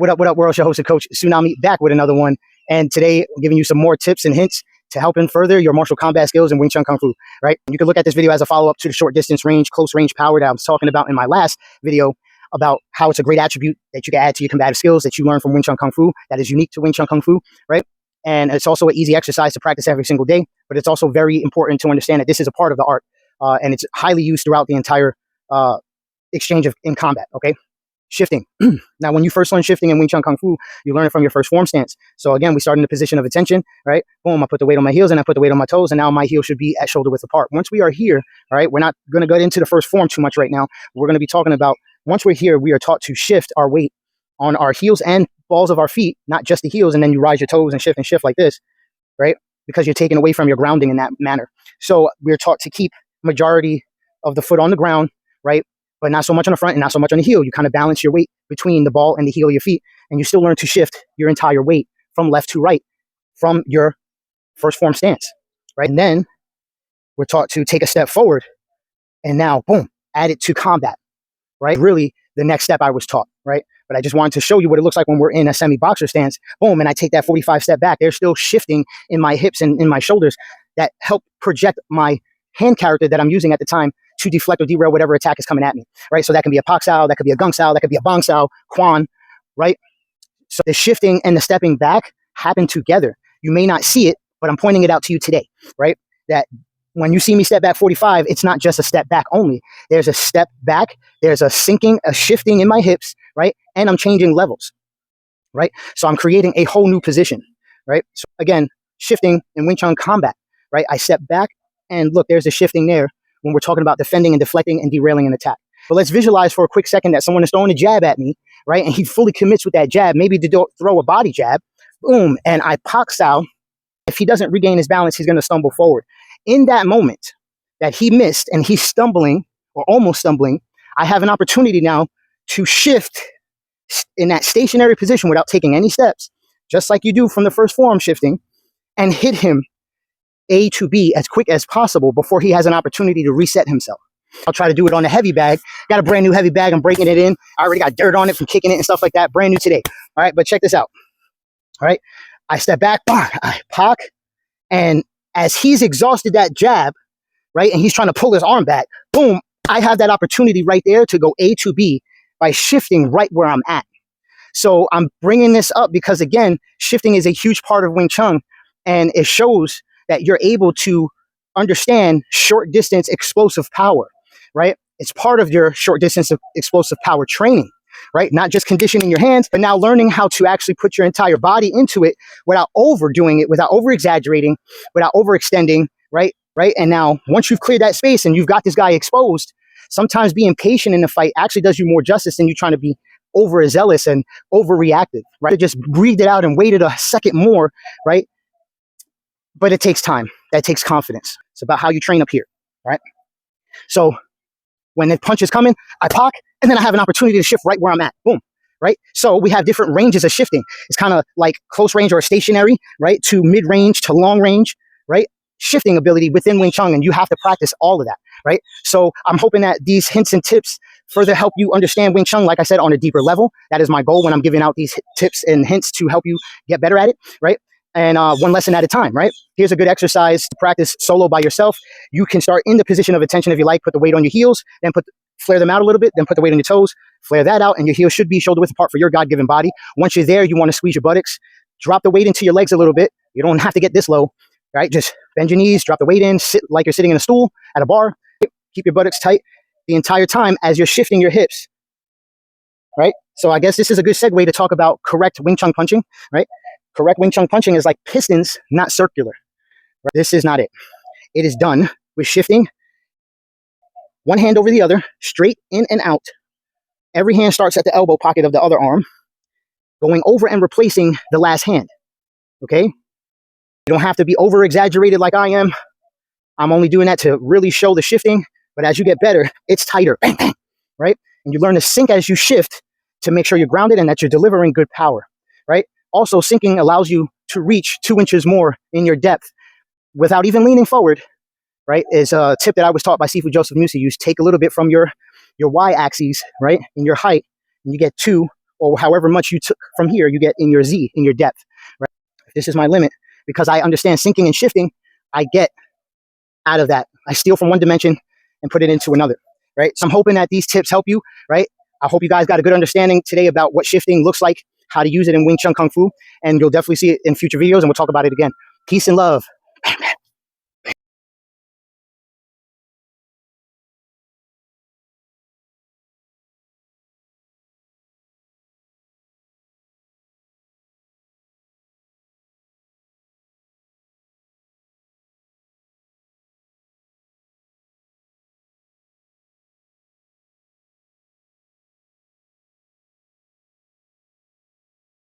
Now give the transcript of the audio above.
What up, world? Your host and coach, Tsunami, back with another one. And today, I'm giving you some more tips and hints to help and further your martial combat skills in Wing Chun Kungfu, right? You can look at this video as a follow-up to the short distance range, close range power that I was talking about in my last video about how it's a great attribute that you can add to your combative skills that you learn from Wing Chun Kung Fu that is unique to Wing Chun Kung Fu, right? And it's also an easy exercise to practice every single day, but it's also very important to understand that this is a part of the art, and it's highly used throughout the entire exchange in combat, okay? Shifting. Now, when you first learn shifting in Wing Chun Kung Fu, you learn it from your first form stance. So again, we start in the position of attention, right? Boom, I put the weight on my heels and I put the weight on my toes, and now my heel should be at shoulder width apart. Once we are here, all right, we're not going to get into the first form too much right now. We're going to be talking about, once we're here, we are taught to shift our weight on our heels and balls of our feet, not just the heels, and then you rise your toes and shift like this, right? Because you're taken away from your grounding in that manner. So we're taught to keep majority of the foot on the ground, right? But not so much on the front and not so much on the heel. You kind of balance your weight between the ball and the heel of your feet, and you still learn to shift your entire weight from left to right from your first form stance, right? And then we're taught to take a step forward and now, boom, add it to combat, right? Really the next step I was taught, right? But I just wanted to show you what it looks like when we're in a semi-boxer stance, boom, and I take that 45 step back. There's still shifting in my hips and in my shoulders that help project my hand character that I'm using at the time to deflect or derail whatever attack is coming at me, right? So that can be a pak sao, that could be a gung sao, that could be a bang sao, quan, right? So the shifting and the stepping back happen together. You may not see it, but I'm pointing it out to you today, right? That when you see me step back 45, it's not just a step back only. There's a step back, there's a sinking, a shifting in my hips, right? And I'm changing levels, right? So I'm creating a whole new position, right? So again, shifting in Wing Chun combat, right? I step back and look, there's a shifting there when we're talking about defending and deflecting and derailing an attack. But let's visualize for a quick second that someone is throwing a jab at me, right? And he fully commits with that jab, maybe to throw a body jab, boom, and I pak sao. If he doesn't regain his balance, he's going to stumble forward. In that moment that he missed and he's stumbling or almost stumbling, I have an opportunity now to shift in that stationary position without taking any steps, just like you do from the first form shifting, and hit him A to B as quick as possible before he has an opportunity to reset himself. I'll try to do it on a heavy bag. Got a brand new heavy bag. I'm breaking it in. I already got dirt on it from kicking it and stuff like that. Brand new today. All right, but check this out. All right, I step back, I pak, and as he's exhausted that jab, right, and he's trying to pull his arm back, boom, I have that opportunity right there to go A to B by shifting right where I'm at. So I'm bringing this up because, again, shifting is a huge part of Wing Chun, and it shows that you're able to understand short distance explosive power, right? It's part of your short distance explosive power training, right? Not just conditioning your hands, but now learning how to actually put your entire body into it without overdoing it, without over exaggerating, without overextending, right? Right. And now once you've cleared that space and you've got this guy exposed, sometimes being patient in the fight actually does you more justice than you trying to be overzealous and overreactive, right? Just breathed it out and waited a second more, right? But it takes time. That takes confidence. It's about how you train up here, right? So when the punch is coming, I pak, and then I have an opportunity to shift right where I'm at. Boom, right? So we have different ranges of shifting. It's kind of like close range or stationary, right? To mid range to long range, right? Shifting ability within Wing Chun, and you have to practice all of that, right? So I'm hoping that these hints and tips further help you understand Wing Chun, like I said, on a deeper level. That is my goal when I'm giving out these tips and hints to help you get better at it, right? And one lesson at a time, right? Here's a good exercise to practice solo by yourself. You can start in the position of attention if you like, put the weight on your heels, then flare them out a little bit, then put the weight on your toes, flare that out, and your heels should be shoulder width apart for your God-given body. Once you're there, you want to squeeze your buttocks, drop the weight into your legs a little bit. You don't have to get this low, right? Just bend your knees, drop the weight in, sit like you're sitting in a stool at a bar. Keep your buttocks tight the entire time as you're shifting your hips, right? So I guess this is a good segue to talk about correct Wing Chun punching, right? Correct Wing Chun punching is like pistons, not circular. Right? This is not it. It is done with shifting one hand over the other, straight in and out. Every hand starts at the elbow pocket of the other arm, going over and replacing the last hand, okay? You don't have to be over-exaggerated like I am. I'm only doing that to really show the shifting, but as you get better, it's tighter, bang, bang, right? And you learn to sync as you shift to make sure you're grounded and that you're delivering good power, right? Also, syncing allows you to reach 2 inches more in your depth without even leaning forward, right? Is a tip that I was taught by Sifu Joseph Musse. You take a little bit from your y-axis, right, in your height, and you get 2 or however much you took from here, you get in your Z, in your depth, right? If this is my limit, because I understand sinking and shifting, I get out of that. I steal from one dimension and put it into another, right? So I'm hoping that these tips help you, right? I hope you guys got a good understanding today about what shifting looks like, how to use it in Wing Chun Kung Fu, and you'll definitely see it in future videos, and we'll talk about it again. Peace and love.